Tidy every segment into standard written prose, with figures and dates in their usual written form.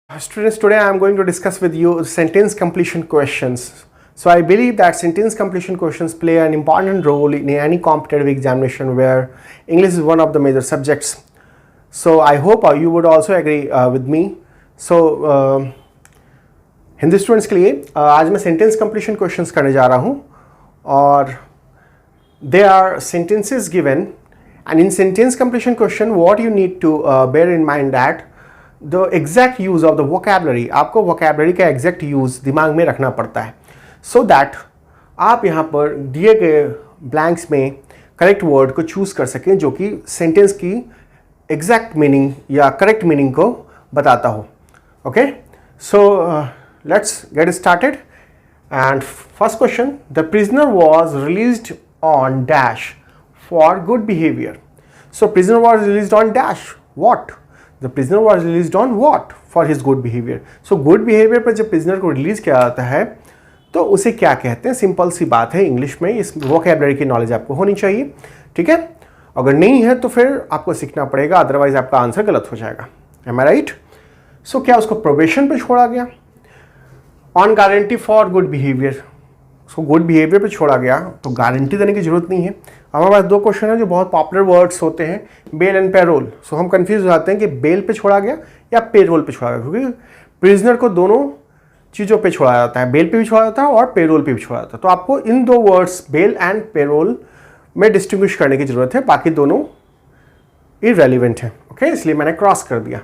Students, today I am going to discuss with you sentence completion questions. So I believe that sentence completion questions play an important role in any competitive examination where English is one of the major subjects. So I hope you would also agree with me. So Hindi students के लिए आज मैं sentence completion questions करने जा रहा हूँ और they are sentences given, and in sentence completion question what you need to bear in mind that the exact use of the vocabulary, आपको vocabulary का exact use दिमाग में रखना पड़ता है so that आप यहाँ पर दिए गए blanks में correct word को choose कर सकें जो कि sentence की exact meaning या correct meaning को बताता हो. Okay, so let's get started. And first question, the prisoner was released on dash for good behavior. So prisoner was released on dash what? The prisoner was released on what? For his good behavior. So good behavior पर जब prisoner को release किया जाता है तो उसे क्या कहते हैं? सिंपल सी बात है, इंग्लिश में इस vocabulary की नॉलेज आपको होनी चाहिए. ठीक है, अगर नहीं है तो फिर आपको सीखना पड़ेगा, अदरवाइज आपका आंसर गलत हो जाएगा. Am I right? So क्या उसको प्रोबेशन पे छोड़ा गया? On guarantee for good behaviour, उसको गुड बिहेवियर पे छोड़ा गया तो गारंटी देने की जरूरत नहीं है. हमारे पास दो क्वेश्चन है जो बहुत पॉपुलर वर्ड्स होते हैं, बेल एंड पेरोल. सो हम कंफ्यूज हो जाते हैं कि बेल पे छोड़ा गया या पेरोल पे छोड़ा गया, क्योंकि प्रिजनर को दोनों चीज़ों पे छोड़ा जाता है, बेल पे भी छोड़ा जाता है और पेरोल पे भी छोड़ा जाता है. तो आपको इन दो वर्ड्स बेल एंड पेरोल में डिस्टिंग्विश करने की जरूरत है, बाकी दोनों इररेलेवेंट है. ओके, इसलिए मैंने क्रॉस कर दिया.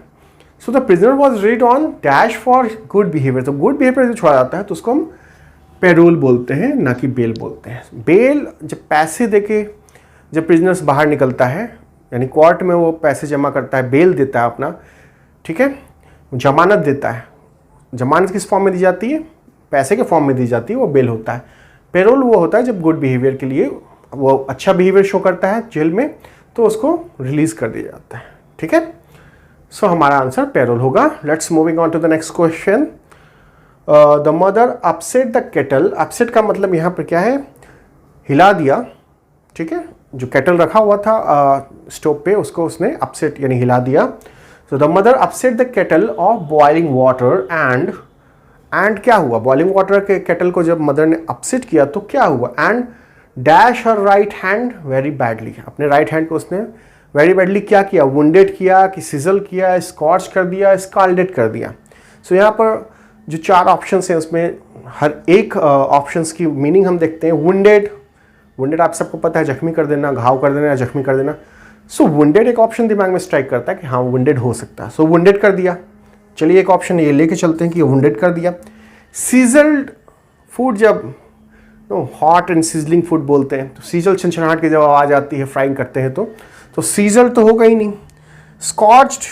So the prisoner was released on dash for good behaviour. तो गुड बिहेवियर जो छोड़ा जाता है तो उसको हम पेरोल बोलते हैं, ना कि बेल बोलते हैं. बेल जब पैसे देके जब प्रिजनर्स बाहर निकलता है, यानी कोर्ट में वो पैसे जमा करता है, बेल देता है अपना, ठीक है, जमानत देता है. जमानत किस फॉर्म में दी जाती है? पैसे के फॉर्म में दी जाती है, वो बेल होता है. पेरोल वो होता है जब गुड बिहेवियर के लिए वो अच्छा बिहेवियर शो करता है जेल में तो उसको रिलीज कर दिया जाता है. ठीक है, सो हमारा आंसर पेरोल होगा. Let's moving on to the next question. The mother upset the kettle. Upset का मतलब यहाँ पर क्या है? हिला दिया. ठीक है, जो केटल रखा हुआ था स्टोव पे उसको उसने अपसेट यानी हिला दिया. So the mother upset the kettle of boiling water and क्या हुआ? बॉइलिंग वाटर के केटल को जब मदर ने अपसेट किया तो क्या हुआ? And dash her right hand very badly. अपने राइट हैंड को उसने वेरी बैडली क्या किया? वुंडेड किया कि सिजल किया, स्कॉच कर दिया, स्काल्डेड कर दिया. सो यहाँ पर जो चार ऑप्शंस हैं उसमें हर एक ऑप्शंस की मीनिंग हम देखते हैं. वुंडेड, वुंडेड आप सबको पता है, जख्मी कर देना, घाव कर देना या जख्मी कर देना. सो वुंडेड एक ऑप्शन दिमाग में स्ट्राइक करता है कि हाँ वुंडेड हो सकता है. सो वुंडेड कर दिया. चलिए एक ऑप्शन ये लेके चलते हैं कि वुंडेड कर दिया. सीजल्ड फूड, जब हॉट एंड सीजलिंग फूड बोलते हैं तो सीजल छनछनाहट की जब आवाज़ आती है फ्राइंग करते हैं तो सीजल तो होगा ही नहीं. स्कॉच्ड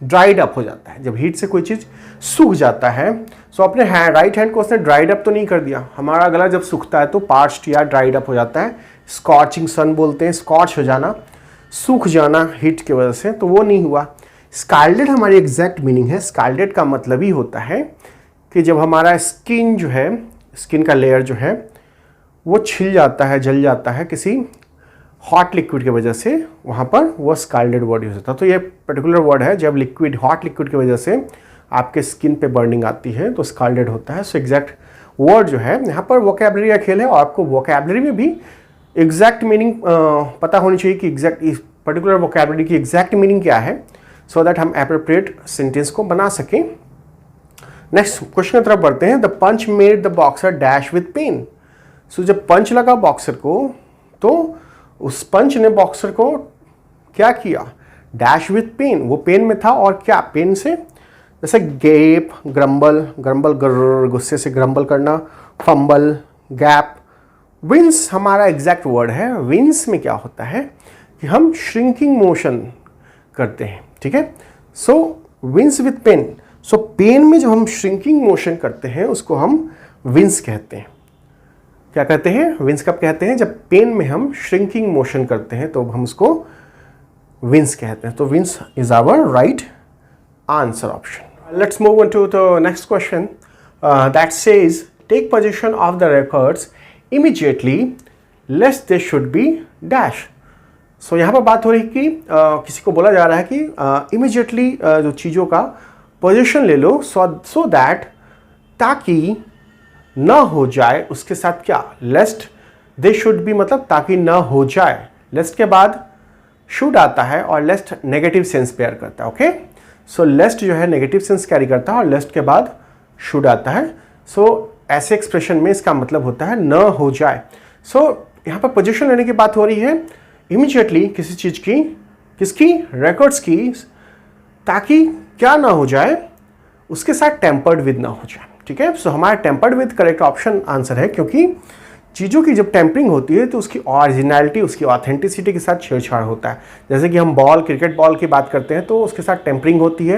ड्राइड अप हो जाता है, जब हीट से कोई चीज़ सूख जाता है. सो अपने राइट हैंड को उसने ड्राइड अप तो नहीं कर दिया. हमारा गला जब सूखता है तो पार्च्ड या ड्राइड अप हो जाता है. स्कॉचिंग सन बोलते हैं, स्कॉच हो जाना, सूख जाना हीट की वजह से, तो वो नहीं हुआ. स्काल्डेड हमारी एग्जैक्ट मीनिंग है. स्काल्डेड का मतलब ही होता है कि जब हमारा स्किन जो है, स्किन का लेयर जो है वो छिल जाता है, जल जाता है किसी हॉट लिक्विड की वजह से, वहाँ पर वो स्काल्डेड वर्ड यूज होता है. तो ये पर्टिकुलर वर्ड है जब लिक्विड, हॉट लिक्विड की वजह से आपके स्किन पे बर्निंग आती है तो स्काल्डेड होता है. सो एग्जैक्ट वर्ड जो है यहाँ पर वोकैबुलरी का खेल है और आपको वोकैबुलरी में भी एग्जैक्ट मीनिंग पता होनी चाहिए कि एग्जैक्ट इस पर्टिकुलर वोकैबुलरी की एग्जैक्ट मीनिंग क्या है, सो दैट हम एप्रोप्रिएट सेंटेंस को बना सकें. नेक्स्ट क्वेश्चन की तरफ बढ़ते हैं. The punch made the boxer dash with pain. So जब पंच लगा बॉक्सर को तो उस पंच ने बॉक्सर को क्या किया? Dash with pain. वो पेन में था और क्या? पेन से, जैसे गेप, ग्रम्बल, ग्रम्बल गुस्से से ग्रम्बल करना, फंबल, गैप. विंस हमारा एग्जैक्ट वर्ड है. विंस में क्या होता है कि हम श्रिंकिंग मोशन करते हैं. ठीक है, so wins with pain. So pain में जब हम श्रिंकिंग मोशन करते हैं उसको हम विंस कहते हैं. क्या कहते हैं? विंस कब कहते हैं? जब पेन में हम श्रिंकिंग मोशन करते हैं तो हम उसको विंस कहते हैं. तो wince is our right answer option. Let's move on to the next question that says take possession of the records immediately lest they should be dash. So यहाँ पर बात हो रही कि किसी को बोला जा रहा है कि इमीडिएटली जो चीज़ों का पोजीशन ले लो सो दैट, ताकि न हो जाए उसके साथ क्या, लेस्ट दे शुड बी, मतलब ताकि न हो जाए। लेस्ट के बाद शुड आता है और लेस्ट नेगेटिव सेंस पेयर करता है। ओके, सो लेस्ट जो है नेगेटिव सेंस कैरी करता है और लेस्ट के बाद शुड आता है। सो ऐसे एक्सप्रेशन में इसका मतलब होता है न हो जाए। सो यहाँ पर पोजीशन लेने की बात हो रही है इमीडिएटली किसी चीज़ की, किसकी, रिकॉर्ड्स की, ताकि क्या ना हो जाए, उसके साथ टेम्पर्ड विद ना हो जाए। ठीक है, सो हमारा tempered with correct option answer है, क्योंकि चीज़ों की जब टेम्परिंग होती है तो उसकी ओरिजिनलिटी, उसकी ऑथेंटिसिटी के साथ छेड़छाड़ होता है। जैसे कि हम बॉल, क्रिकेट बॉल की बात करते हैं तो उसके साथ टेम्परिंग होती है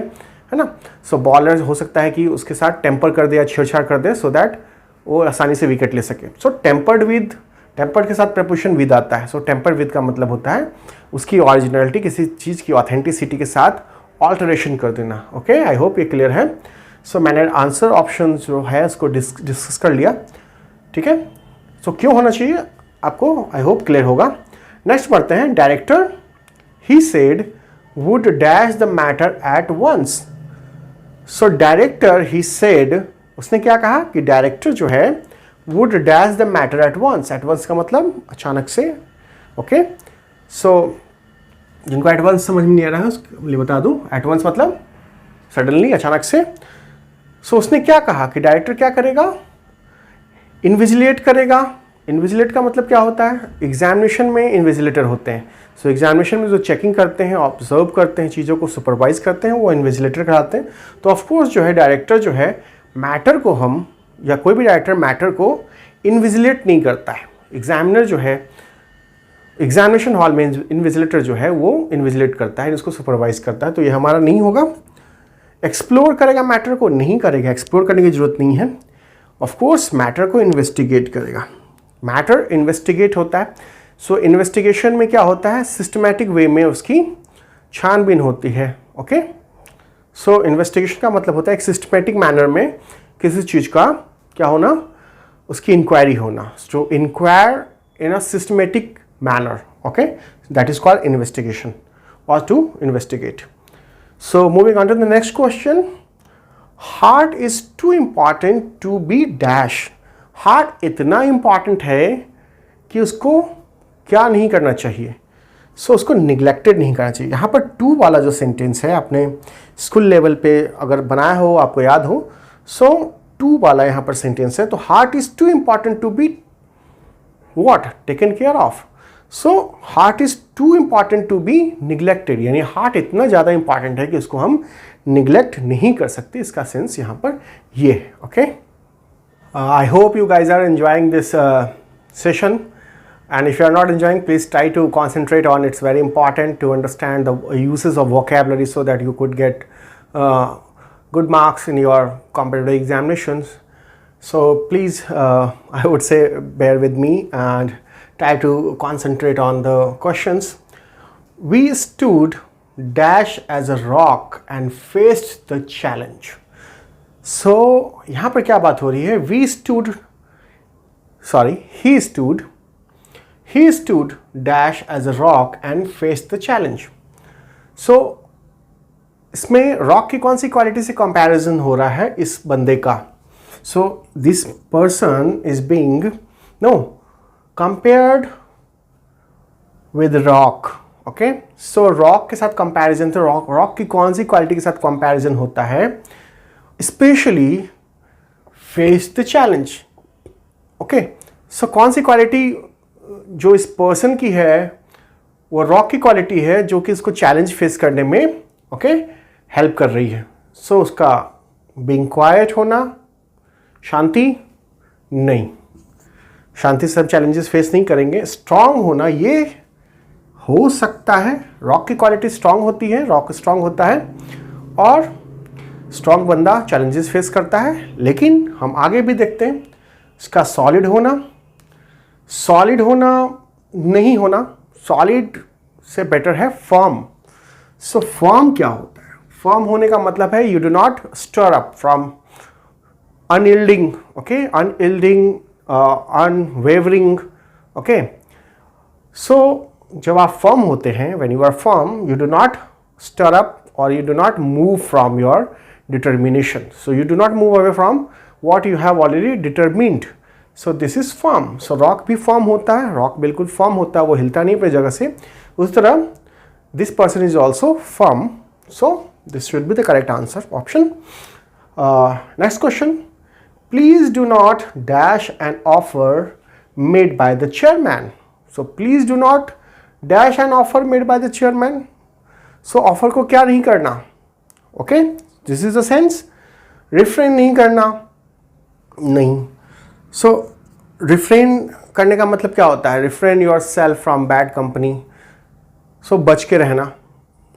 ना। सो बॉलर हो सकता है कि उसके साथ टेम्पर कर दे या छेड़छाड़ कर दे सो दैट वो आसानी से विकेट ले सके। सो टेम्पर्ड विद, टेम्पर्ड के साथ प्रपोजिशन विद आता है। सो टेम्पर्ड विद का मतलब होता है उसकी ओरिजिनलिटी, किसी चीज़ की ऑथेंटिसिटी के साथ ऑल्टरेशन कर देना। ओके, आई होप ये क्लियर है। सो मैंने आंसर ऑप्शन जो है उसको डिस्कस कर लिया। ठीक है, सो क्यों होना चाहिए आपको, आई होप क्लियर होगा। नेक्स्ट पढ़ते हैं, director he said would dash the matter at once. So director he said, उसने क्या कहा कि डायरेक्टर जो है would dash the matter at once. At once का मतलब अचानक से। ओके, सो जिनको एट वंस समझ में नहीं आ रहा है उसके लिए बता दूं, एट वंस मतलब सडनली, अचानक से। सो उसने क्या कहा कि डायरेक्टर क्या करेगा, इन्विजिलेट करेगा। इन्विजिलेट का मतलब क्या होता है, एग्जामिनेशन में इन्विजिलेटर होते हैं। सो एग्जामिनेशन में जो चेकिंग करते हैं, ऑब्जर्व करते हैं, चीज़ों को सुपरवाइज करते हैं, वो इन्विजिलेटर कराते हैं। तो ऑफकोर्स जो है डायरेक्टर जो है मैटर को, हम या कोई भी डायरेक्टर मैटर को इन्विजिलेट नहीं करता है। एग्जामिनर जो है एग्जामिनेशन हॉल में इन्विजिलेटर जो है वो इन्विजिलेट करता है, इसको सुपरवाइज करता है। तो ये हमारा नहीं होगा। एक्सप्लोर करेगा मैटर को, नहीं करेगा, एक्सप्लोर करने की जरूरत नहीं है। ऑफ कोर्स मैटर को इन्वेस्टिगेट करेगा। मैटर इन्वेस्टिगेट होता है। सो इन्वेस्टिगेशन में क्या होता है, सिस्टमैटिक वे में उसकी छानबीन होती है। ओके, सो इन्वेस्टिगेशन का मतलब होता है एक सिस्टमैटिक मैनर में किसी चीज़ का क्या होना, उसकी इंक्वायरी होना। So inquire in a systematic manner, okay, that is called investigation or to investigate. So moving on to the next question, heart is too important to be dash. heart इतना important है कि उसको क्या नहीं करना चाहिए, सो उसको neglected नहीं करना चाहिए। यहाँ पर to वाला जो सेंटेंस है आपने स्कूल लेवल पे अगर बनाया हो, आपको याद हो, सो to वाला यहाँ पर सेंटेंस है। तो heart is too important to be what, taken care of. So heart is too important to be neglected, यानी हार्ट इतना ज़्यादा इंपॉर्टेंट है कि उसको हम निगलेक्ट नहीं कर सकते। इसका सेंस यहाँ पर ये है। Okay, I hope you guys are enjoying this session, and if you are not enjoying please try to concentrate on, it's very important to understand the usages of vocabulary so that you could get good marks in your competitive examinations. So please, I would say bear with me and try to concentrate on the questions. We stood dash as a rock and faced the challenge. So यहाँ पर क्या बात हो रही है, he stood dash as a rock and faced the challenge. So इसमें rock की कौन सी क्वालिटी से कंपैरिजन हो रहा है इस बंदे का। So this person is being compared with rock. Okay, so rock के साथ कंपैरिजन, तो रॉक की कौन सी क्वालिटी के साथ कंपैरिजन होता है, specially face the challenge. Okay, so कौन सी क्वालिटी जो इस पर्सन की है वो रॉक की क्वालिटी है जो कि इसको चैलेंज फेस करने में हेल्प कर रही है। सो उसका बीइंग क्वाइट होना, शांति नहीं, शांति से सब चैलेंजेस फेस नहीं करेंगे। स्ट्रांग होना, ये हो सकता है, रॉक की क्वालिटी स्ट्रांग होती है, रॉक स्ट्रांग होता है और स्ट्रांग बंदा चैलेंजेस फेस करता है। लेकिन हम आगे भी देखते हैं, इसका सॉलिड होना नहीं होना, सॉलिड से बेटर है फर्म। सो फर्म क्या होता है, फर्म होने का मतलब है you do not stir up from unyielding, okay, unyielding, unwavering. Okay, so जब आप फर्म होते हैं, when you are firm, you do not stir up और you do not move from your determination. So you do not move away from what you have already determined. So this is firm. So rock भी firm होता है, rock बिल्कुल firm होता है, वो हिलता नहीं अपनी जगह से. उस तरह this person is also firm. So this should be the correct answer, option. Next question. Please do not dash an offer made by the chairman. So please do not dash an offer made by the chairman. So offer को क्या नहीं करना? Okay, this is the sense. Refrain नहीं करना, नहीं. So refrain करने का मतलब क्या होता है? Refrain yourself from bad company. So बच के रहना,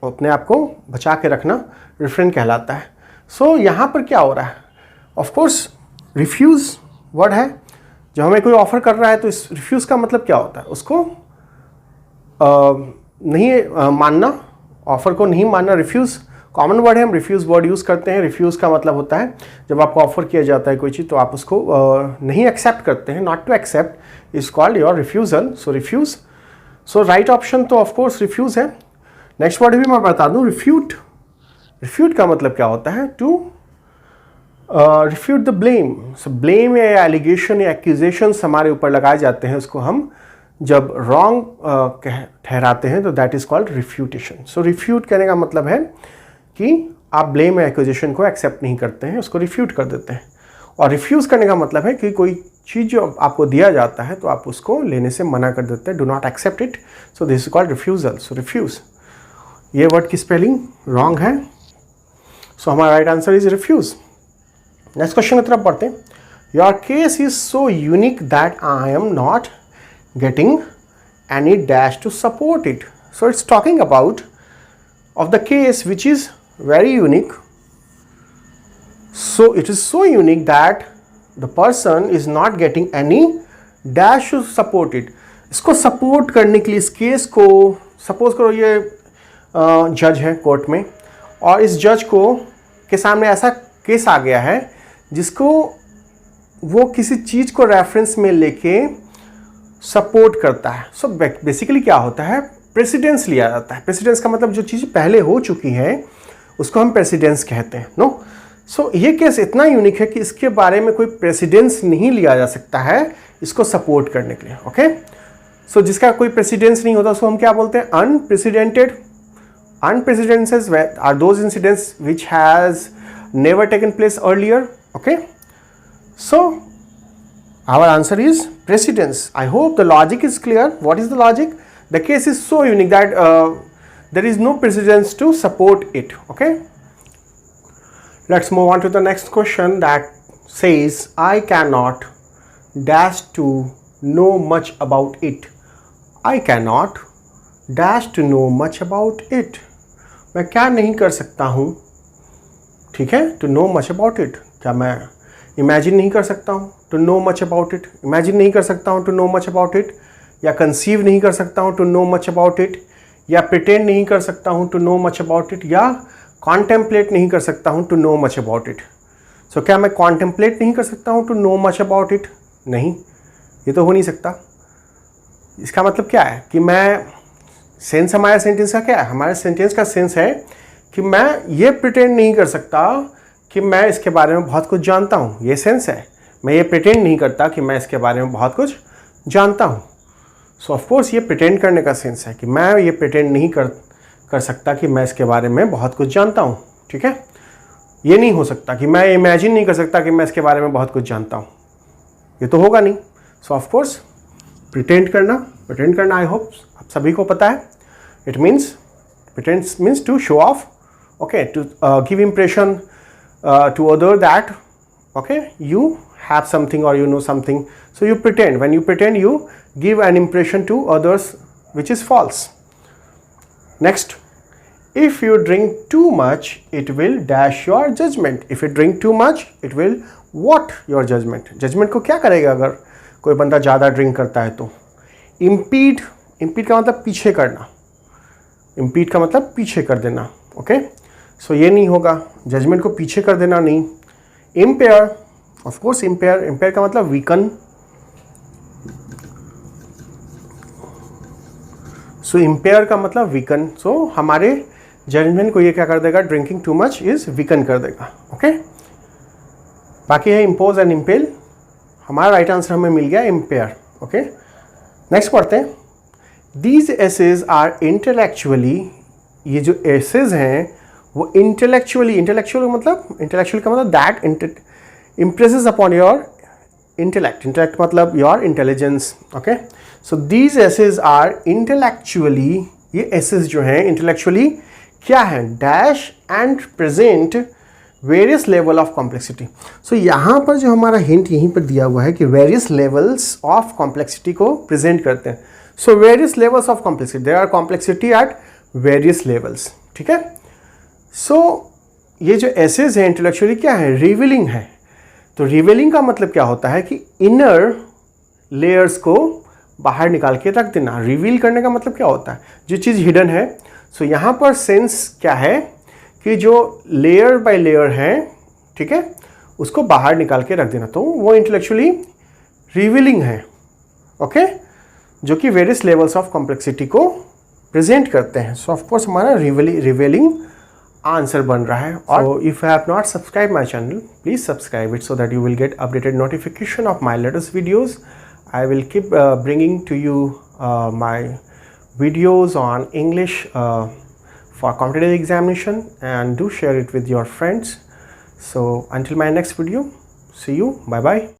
अपने आप को बचा के रखना refrain कहलाता है. So यहाँ पर क्या हो रहा है? Of course refuse वर्ड है. जब हमें कोई ऑफर कर रहा है तो इस रिफ्यूज़ का मतलब क्या होता है? उसको नहीं मानना, ऑफर को नहीं मानना. रिफ्यूज़ कॉमन वर्ड है, हम रिफ्यूज़ वर्ड यूज़ करते हैं. रिफ्यूज़ का मतलब होता है जब आपको ऑफर किया जाता है कोई चीज़ तो आप उसको नहीं एक्सेप्ट करते हैं. Not to accept is called your refusal. So refuse. So right option तो ऑफकोर्स रिफ्यूज़ है. नेक्स्ट वर्ड भी मैं बता दूँ, रिफ्यूट. रिफ्यूट का मतलब क्या होता है? To refute the blame. So blame या एलिगेशन या एक्यूजेशंस हमारे ऊपर लगाए जाते हैं, उसको हम जब रॉन्ग ठहराते हैं तो that is called refutation. So refute करने का मतलब है कि आप ब्लेम या एक्यूजेशन को एक्सेप्ट नहीं करते हैं, उसको रिफ्यूट कर देते हैं. और रिफ्यूज़ करने का मतलब है कि कोई चीज़ जो आपको दिया जाता है तो आप उसको लेने से मना कर देते हैं. Do not accept it. So this is called refusal. So refuse, ये वर्ड की स्पेलिंग रॉन्ग है. सो हमारा right answer is refuse. Next question की तरफ बढ़ते हैं. Your case is so unique that I am not getting any dash to support it. So it's talking about of the case which is very unique. So it is so unique that the person is not getting any dash to support it. इसको support करने के लिए इस case को, suppose करो ये जज है कोर्ट में और इस जज को के सामने ऐसा केस आ गया है जिसको वो किसी चीज़ को रेफरेंस में लेके सपोर्ट करता है. सो बेसिकली क्या होता है? प्रेसिडेंस लिया जाता है. प्रेसिडेंस का मतलब जो चीज़ पहले हो चुकी है उसको हम प्रेसिडेंस कहते हैं. नो. सो ये केस इतना यूनिक है कि इसके बारे में कोई प्रेसिडेंस नहीं लिया जा सकता है इसको सपोर्ट करने के लिए. ओके. सो जिसका कोई प्रेसिडेंस नहीं होता उसको हम क्या बोलते हैं? Unprecedented. Unprecedences are those incidents which has never taken place earlier. Okay. So our answer is precedence. I hope the logic is clear. What is the logic? The case is so unique that there is no precedence to support it. Okay. Let's move on to the next question that says I cannot dash to know much about it. I cannot dash to know much about it. मैं क्या नहीं कर सकता हूँ? ठीक है. To know much about it. क्या मैं imagine नहीं कर सकता हूँ? To know much about it. Imagine नहीं कर सकता हूँ to know much about it. या कंसीव नहीं कर सकता हूँ to know much about it. या प्रिटेंड नहीं कर सकता हूँ to know much about it. या कॉन्टेम्पलेट नहीं कर सकता हूँ to know much about it. So क्या मैं कॉन्टेम्पलेट नहीं कर सकता हूँ to know much about it? नहीं, ये तो हो नहीं सकता. इसका मतलब क्या है कि मैं, सेंस हमारे सेंटेंस का क्या है? हमारे सेंटेंस का सेंस है कि मैं ये प्रिटेंड नहीं कर सकता कि मैं इसके बारे में बहुत कुछ जानता हूँ. ये सेंस है. मैं ये प्रिटेंड नहीं करता कि मैं इसके बारे में बहुत कुछ जानता हूँ. सो ऑफकोर्स ये प्रिटेंड करने का सेंस है कि मैं ये प्रिटेंड नहीं कर सकता कि मैं इसके बारे में बहुत कुछ जानता हूँ. ठीक है. ये नहीं हो सकता कि मैं इमेजिन नहीं कर सकता कि मैं इसके बारे में बहुत कुछ जानता हूँ. ये तो होगा नहीं. सो ऑफकोर्स प्रिटेंड करना आई होप आप सभी को पता है. It means pretend means to show off. Okay. To give impression to other that okay you have something or you know something, so you pretend. When you pretend you give an impression to others which is false. Next, if you drink too much it will dash your judgment. If you drink too much it will what your judgment. Judgment को क्या करेगा अगर कोई बंदा ज़्यादा drink करता है तो? impede का मतलब पीछे करना. impede का मतलब पीछे कर देना. ओके. सो ये नहीं होगा. जजमेंट को पीछे कर देना नहीं. इम्पेयर, ऑफ कोर्स इम्पेयर का मतलब वीकन. सो इम्पेयर का मतलब वीकन. सो हमारे जजमेंट को ये क्या कर देगा, drinking too much is weaken कर देगा। ओके, बाकी है इम्पोज एंड इम्पेल, हमारा राइट आंसर हमें मिल गया इम्पेयर। ओके, नेक्स्ट पढ़ते हैं। दीज एसेज आर इंटेलेक्चुअली, ये जो एसेज हैं वो इंटेलेक्चुअली, इंटेलेक्चुअल का मतलब that impresses upon your intellect, intellect मतलब your intelligence। okay, so these essays are intellectually, ये essays जो हैं intellectually क्या है, dash and present various level of complexity। so यहाँ पर जो हमारा hint यहीं पर दिया हुआ है कि various levels of complexity को present करते हैं। so various levels of complexity, there are complexity at various levels। ठीक है, so ये जो essays हैं intellectually क्या है, revealing है। तो रिवेलिंग का मतलब क्या होता है कि इनर लेयर्स को बाहर निकाल के रख देना। रिवील करने का मतलब क्या होता है, जो चीज़ हिडन है। सो यहाँ पर सेंस क्या है कि जो लेयर बाय लेयर है, ठीक है, उसको बाहर निकाल के रख देना, तो वो इंटेलेक्चुअली रिवीलिंग है। ओके, जो कि वेरियस लेवल्स ऑफ कॉम्प्लेक्सिटी को प्रेजेंट करते हैं। सो ऑफकोर्स हमारा रिवेलिंग आंसर बन रहा है। और if you have not subscribe my channel, please subscribe it so that you will get updated notification of my latest videos. I will keep bringing to you my videos on English for competitive examination, and do share it with your friends. So until my next video, see you, bye bye.